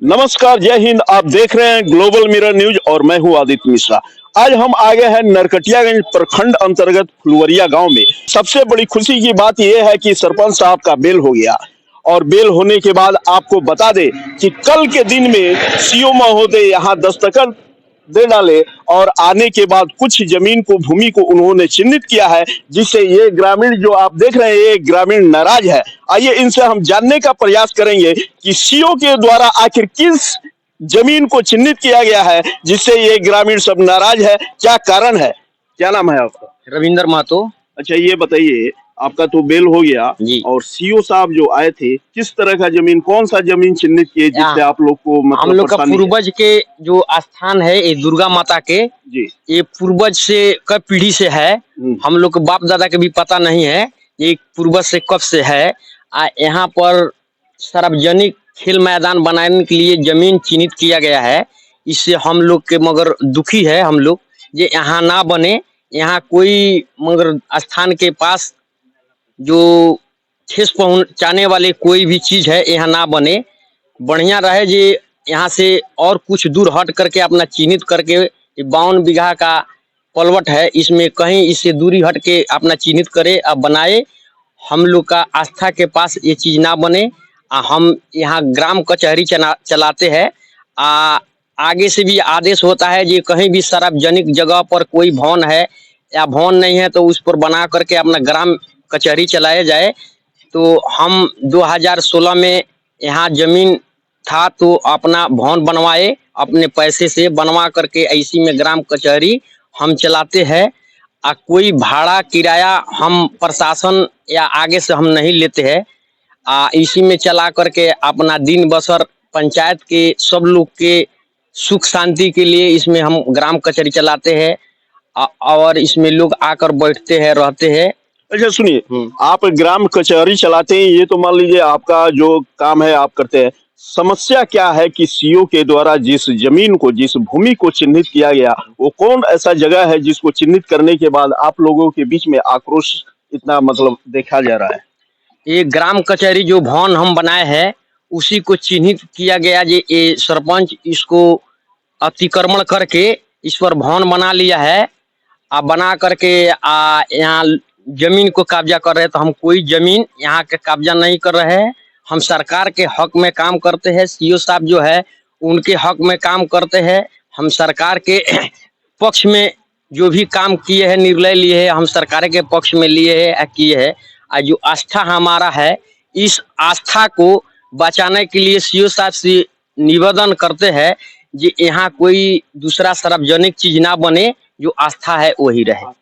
नमस्कार, जय हिंद। आप देख रहे हैं ग्लोबल मिरर न्यूज और मैं हूं आदित्य मिश्रा। आज हम आ गए हैं नरकटियागंज प्रखंड अंतर्गत फुलवरिया गांव में। सबसे बड़ी खुशी की बात यह है कि सरपंच साहब का बेल हो गया और बेल होने के बाद आपको बता दें कि कल के दिन में सीओ महोदय यहाँ दस्तखत दे डाले और आने के बाद कुछ जमीन को भूमि को उन्होंने चिन्हित किया है, जिससे ये ग्रामीण जो आप देख रहे हैं ये ग्रामीण नाराज है। आइए इनसे हम जानने का प्रयास करेंगे कि सीओ के द्वारा आखिर किस जमीन को चिन्हित किया गया है जिससे ये ग्रामीण सब नाराज है, क्या कारण है। क्या नाम है आपका? रविंदर महतो। अच्छा, ये बताइए, आपका तो बेल हो गया जी। और सीओ साहब जो आए थे किस तरह का जमीन, कौन सा जमीन चिन्हित किए जिससे आप लोग को हम मतलब लोग का परेशानी है? पूर्वज के जो स्थान है ये दुर्गा माता के, जी। ये पूर्वज से कब पीढ़ी से है, हम लोग के बाप दादा के भी पता नहीं है ये पूर्वज से कब से है। यहाँ पर सार्वजनिक खेल मैदान बनाने के लिए जमीन चिन्हित किया गया है। इससे हम लोग के मगर दुखी है हम लोग, ये यहाँ ना बने। यहाँ कोई मगर स्थान के पास जो ठेस पहुंचाने वाले कोई भी चीज है यहाँ ना बने। बढ़िया रहे जे यहाँ से और कुछ दूर हट करके अपना चिन्हित करके 52 बीघा का पलवट है, इसमें कहीं इससे दूरी हट के अपना चिन्हित करे और बनाए। हम लोग का आस्था के पास ये चीज ना बने। हम यहाँ ग्राम कचहरी चलाते हैं। आगे से भी आदेश होता है जे कहीं भी सार्वजनिक जगह पर कोई भवन है या भवन नहीं है तो उस पर बना करके अपना ग्राम कचहरी चलाया जाए। तो हम 2016 में यहाँ जमीन था तो अपना भवन बनवाए, अपने पैसे से बनवा करके ऐसी में ग्राम कचहरी हम चलाते हैं। कोई भाड़ा किराया हम प्रशासन या आगे से हम नहीं लेते हैं। इसी में चला करके अपना दिन बसर पंचायत के सब लोग के सुख शांति के लिए इसमें हम ग्राम कचहरी चलाते हैं और इसमें लोग आकर बैठते हैं, रहते हैं। अच्छा सुनिए, आप ग्राम कचहरी चलाते हैं, ये तो मान लीजिए आपका जो काम है आप करते हैं। समस्या क्या है कि सीओ के द्वारा जिस जमीन को, जिस भूमि को चिन्हित किया गया, वो कौन ऐसा जगह है जिसको चिन्हित करने के बाद आप लोगों के बीच में आक्रोश इतना मतलब देखा जा रहा है? ये ग्राम कचहरी जो भवन हम बनाए हैं उसी को चिन्हित किया गया। ये सरपंच इसको अतिक्रमण करके इस पर भवन बना लिया है। बना करके यहाँ जमीन को कब्जा कर रहे हैं। तो हम कोई जमीन यहाँ के कब्जा नहीं कर रहे हैं, हम सरकार के हक में काम करते हैं। सीओ साहब जो है उनके हक में काम करते हैं। हम सरकार के पक्ष में जो भी काम किए हैं, निर्णय लिए हैं, हम सरकार के पक्ष में लिए हैं, किए हैं। जो आस्था हमारा है, इस आस्था को बचाने के लिए सीओ साहब से निवेदन करते हैं कि यहाँ कोई दूसरा सार्वजनिक चीज ना बने, जो आस्था है वही रहे।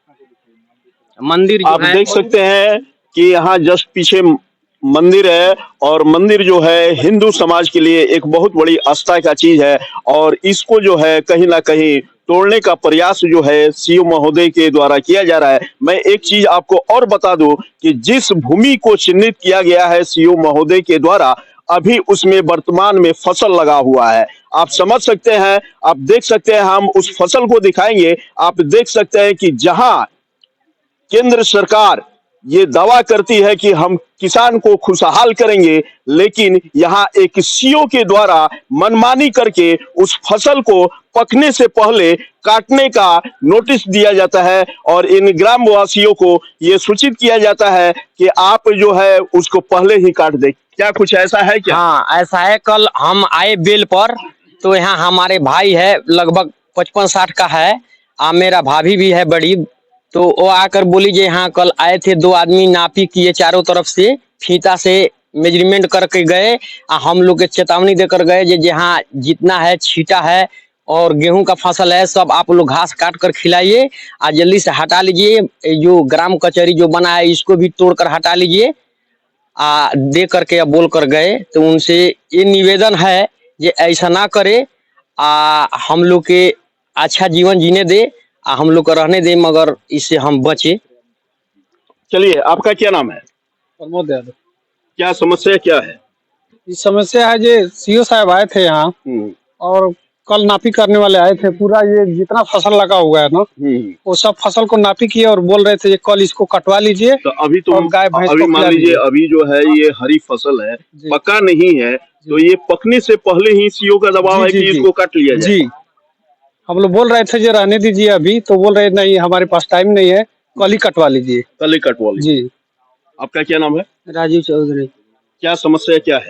मंदिर जो आप है देख सकते हैं कि यहाँ जस्ट पीछे मंदिर है और मंदिर जो है हिंदू समाज के लिए एक बहुत बड़ी आस्था का चीज है और इसको जो है कहीं ना कहीं तोड़ने का प्रयास जो है सीओ महोदय के द्वारा किया जा रहा है। मैं एक चीज आपको और बता दूं कि जिस भूमि को चिन्हित किया गया है सीओ महोदय के द्वारा, अभी उसमें वर्तमान में फसल लगा हुआ है। आप समझ सकते हैं, आप देख सकते हैं, हम उस फसल को दिखाएंगे। आप देख सकते हैं कि जहां केंद्र सरकार ये दावा करती है कि हम किसान को खुशहाल करेंगे, लेकिन यहाँ एक सीओ के द्वारा मनमानी करके उस फसल को पकने से पहले काटने का नोटिस दिया जाता है और इन ग्रामवासियों को ये सूचित किया जाता है कि आप जो है उसको पहले ही काट दे। क्या कुछ ऐसा है क्या? हाँ, ऐसा है। कल हम आए बेल पर तो यहाँ हमारे भाई है, लगभग 55-60 का है। मेरा भाभी भी है बड़ी, तो वो आकर बोली जे यहाँ कल आए थे 2 आदमी, नापी किए चारों तरफ से, फीता से मेजरमेंट करके गए। हम लोग के चेतावनी देकर गए जे जहाँ जितना है छीटा है और गेहूं का फसल है सब आप लोग घास काट कर खिलाइए और जल्दी से हटा लीजिए। जो ग्राम कचहरी जो बना है इसको भी तोड़कर हटा लीजिए। दे करके बोल कर गए। तो उनसे ये निवेदन है जे ऐसा ना करे, हम लोग के अच्छा जीवन जीने दे, हम लोग को रहने दे, मगर इससे हम बचे। चलिए, आपका क्या नाम है? प्रमोद यादव। क्या समस्या क्या है? इस समस्या है जे सीओ साहब आए थे यहाँ और कल नापी करने वाले आए थे, पूरा ये जितना फसल लगा हुआ है ना वो सब फसल को नापी किए और बोल रहे थे ये कल इसको कटवा लीजिए। तो अभी तो और गाय भैंस अभी को मान खिला लीजिए लीजिए। अभी जो है ये हरी फसल है, जी। पका नहीं है, तो ये पकने से पहले ही सीओ का दबाव है जी, कि जी, इसको काट लिया जाए। जी, हम लोग बोल रहे थे जो रहने दीजिए अभी, तो बोल रहे नहीं हमारे पास टाइम नहीं है, कल ही कटवा लीजिए। कल ही कटवा लीजिए। जी। आपका क्या नाम है? राजीव चौधरी। क्या समस्या क्या है?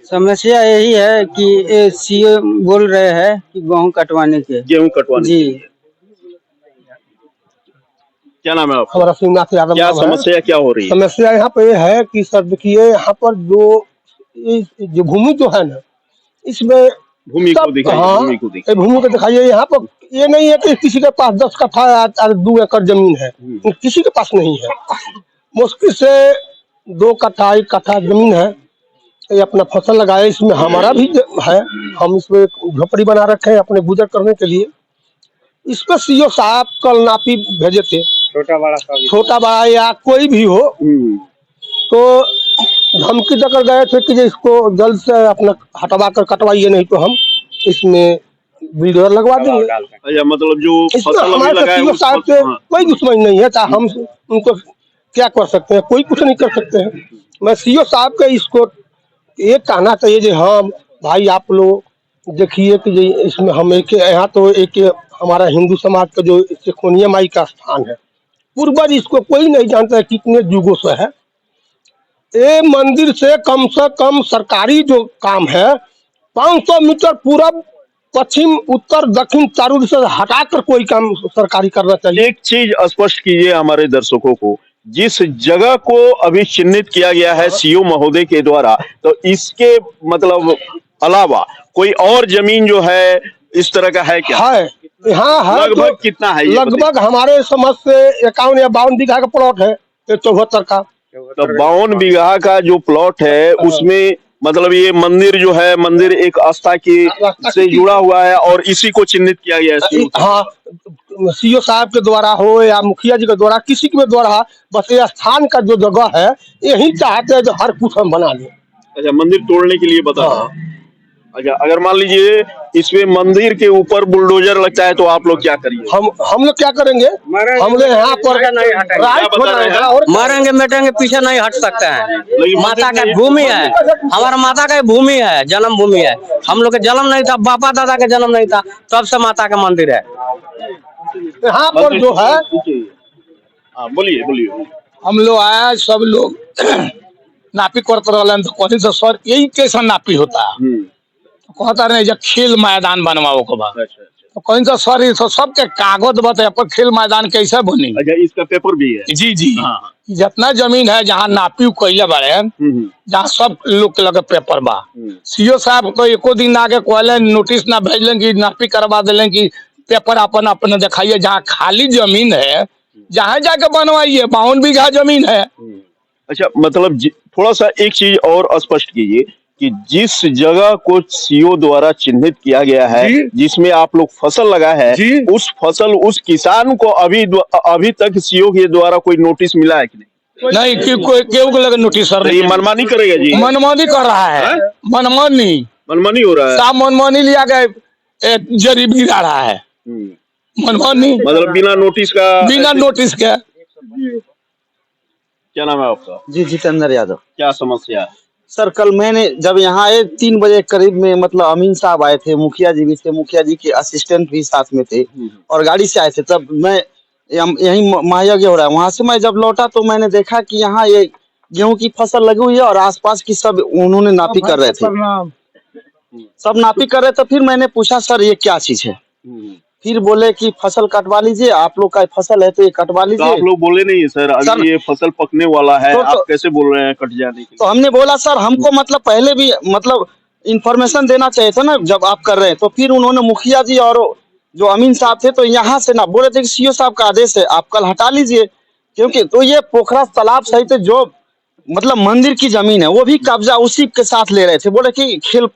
समस्या यही है कि सीओ बोल रहे हैं कि गेहूं कटवाने के। गेहूं कटवाने जी। के लिए। क्या नाम है आपका? हमारा शिवनाथ यादव क्या नाम है। समस्या क्या हो रही है? समस्या यहाँ पे है कि सर देखिए यहाँ पर जो भूमि जो है ना इसमें भूमि को सब, दिखाइए, हाँ, भूमि को ये दिखाइए। भूमि को दिखाइए। यहाँ पर ये नहीं है कि किसी के पास 10 कट्ठा या 2 एकड़ जमीन है, किसी के पास नहीं है। मुश्किल से 2 कट्ठा 1 कट्ठा जमीन है, ये अपना फसल लगाए। इसमें हमारा भी है, हम इसमें झोपड़ी बना रखे हैं अपने गुजर करने के लिए। इस पे सीओ साहब कल नापी भेजे थे, छोटा बड़ा या कोई भी हो, तो धमकी देकर गए थे कि इसको जल्द से अपना हटवा कर कटवाइए, नहीं तो हम इसमें बिल्डर लगवा देंगे। अच्छा, मतलब जो इसमें फसल अभी हमारे लगाए सीओ उस साहब फसल- से हाँ। कोई दुश्मनी नहीं है, चाहे हम उनको क्या कर सकते हैं, कोई कुछ नहीं कर सकते हैं। मैं सीओ साहब के इसको ये कहना चाहिए कि हाँ भाई आप लोग देखिए कि इसमें हम एक यहाँ तो एक हमारा हिंदू समाज का जो सिखोनिया माई का स्थान है, पूर्वज इसको कोई नहीं जानता है कितने युगों से है। ये मंदिर से कम सरकारी जो काम है 500 मीटर पूरब पश्चिम उत्तर दक्षिण चारों दिशा से हटाकर कोई काम सरकारी करना चाहिए। एक चीज स्पष्ट कीजिए हमारे दर्शकों को, जिस जगह को अभी चिन्हित किया गया है सीओ महोदय के द्वारा, तो इसके मतलब अलावा कोई और जमीन जो है इस तरह का है क्या? है यहाँ है, लगभग कितना है ये लगभग हमारे समझ से 51 या 52 बीघा का प्लॉट है, 74 का। तो 52 बीघा का जो प्लॉट है उसमें मतलब ये मंदिर जो है, मंदिर एक आस्था की से जुड़ा हुआ है और इसी को चिन्हित किया गया है CO। हाँ, सीओ साहब के द्वारा हो या मुखिया जी के द्वारा, किसी के द्वारा, बस ये स्थान का जो जगह है यही चाहते हैं जो हर कुछ हम बना लें। अच्छा, मंदिर तोड़ने के लिए बता रहे हैं। अच्छा, अगर मान लीजिए इसमें मंदिर के ऊपर बुलडोजर लगता है तो आप लोग क्या करिए? हम लोग क्या करेंगे, हम लोग यहाँ पर राइट बनाएगा और मरेंगे मिटेंगे पीछे नहीं हट सकते हैं। लेकिन माता मंदिर का में- भूमि है, हमारा माता का भूमि है, जन्म भूमि है। हम लोग का जन्म नहीं था, बापा दादा का जन्म नहीं था, तब से माता का मंदिर है। यहाँ पर जो है हाँ, बोलिए बोलिए। हम लोग आया, सब लोग नापी करते रहलन तो कहते तो सर यही कैसा नापी होता है, तो कहता नहीं जब खेल मैदान बनवाओ के बाद, अच्छा अच्छा तो कहीं तो सर ये तो सबके कागज बताए पर खेल मैदान कैसे बनी। अच्छा, इसका पेपर भी है? जी जी, हाँ। जितना जमीन है जहाँ नापी कैले बारे, जहाँ सब लोग के लगे पेपर बा। सीओ साहब को एको दिन आगे कहले नोटिस ना भेजलें कि नापी करवा दिलें कि पेपर अपन अपने दिखाइए। जहाँ खाली जमीन है जहाँ जाके बनवाइए, 52 बीघा जमीन है। अच्छा, मतलब थोड़ा सा एक चीज और स्पष्ट कीजिए कि जिस जगह को सीओ द्वारा चिन्हित किया गया है, जिसमें आप लोग फसल लगा है, उस फसल उस किसान को अभी तक सीओ के द्वारा कोई नोटिस मिला है कि नहीं? नहीं कि कोई केहू को लगे नोटिस सर तो ये मनमानी करेगा जी? मनमानी कर रहा है, मनमानी हो रहा है। साहब मनमानी लिया गए जरी गिरा रहा है, मनमानी मतलब बिना नोटिस का, बिना नोटिस के। क्या नाम है आपका? जी जितेंद्र यादव। क्या समस्या है? सर कल मैंने जब यहाँ आए 3 बजे करीब में, मतलब अमीन साहब आए थे, मुखिया जी भी थे, मुखिया जी के असिस्टेंट भी साथ में थे और गाड़ी से आए थे। तब मैं यही महायज्ञ हो रहा है, वहां से मैं जब लौटा तो मैंने देखा कि यहाँ ये गेहूं की फसल लगी हुई है और आसपास की सब उन्होंने नापी कर रहे थे, सब नापी कर रहे थे। फिर मैंने पूछा सर ये क्या चीज है, फिर बोले कि फसल कटवा लीजिए, आप लोग का फसल है तो ये कटवा तो लीजिए। आप लोग बोले नहीं है सर अभी ये फसल पकने वाला है, आप कैसे बोल रहे हैं कट जाने के? तो हमने बोला सर हमको मतलब पहले भी मतलब इंफॉर्मेशन देना चाहिए था ना जब आप कर रहे हैं। तो फिर उन्होंने मुखिया जी और जो अमीन साहब थे तो यहाँ से ना बोले थे कि सीओ साहब का आदेश है आप कल हटा लीजिए, क्योंकि तो ये पोखरा तालाब सहित जो मतलब मंदिर की जमीन है वो भी कब्जा उसी के साथ ले रहे थे। बोले कि खेल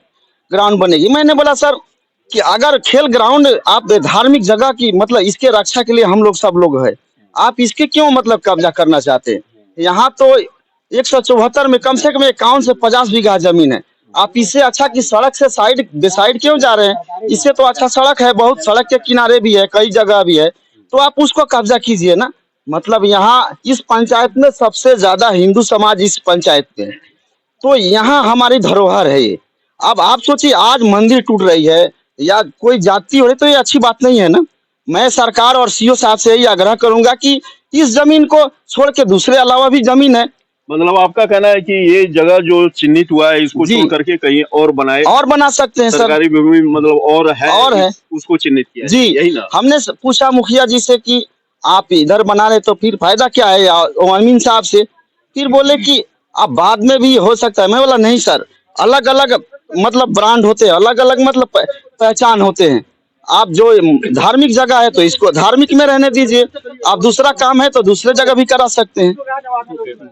ग्राउंड बनेगी। मैंने बोला सर कि अगर खेल ग्राउंड आप धार्मिक जगह की मतलब इसके रक्षा के लिए हम लोग सब लोग है, आप इसके क्यों मतलब कब्जा करना चाहते हैं? यहाँ तो 174 में कम से कम 51 से 50 बीघा जमीन है आप इससे अच्छा कि सड़क से साइड बेसाइड क्यों जा रहे हैं? इससे तो अच्छा सड़क है, बहुत सड़क के किनारे भी है, कई जगह भी है, तो आप उसको कब्जा कीजिए ना। मतलब यहाँ इस पंचायत में सबसे ज्यादा हिंदू समाज इस पंचायत में है, तो यहाँ हमारी धरोहर है ये। अब आप सोचिए आज मंदिर टूट रही है या कोई जाति हो रही, तो ये अच्छी बात नहीं है ना। मैं सरकार और सीओ साहब से यही आग्रह करूंगा कि इस जमीन को छोड़ के दूसरे अलावा भी जमीन है, मतलब आपका कहना है कि ये जगह जो चिन्हित हुआ है इसको जी। छोड़ करके कहीं और बनाए, और बना सकते हैं सर। सरकारी भूमि मतलब और है उसको चिन्हित किया जी, यही ना। हमने पूछा मुखिया जी से कि आप इधर बना रहे तो फिर फायदा क्या है, अमीन साहब से, फिर बोले कि अब बाद में भी हो सकता है। मैं बोला नहीं सर, अलग अलग मतलब ब्रांड होते हैं, अलग अलग मतलब पहचान होते हैं। आप जो धार्मिक जगह है तो इसको धार्मिक में रहने दीजिए, आप दूसरा काम है तो दूसरे जगह भी करा सकते हैं।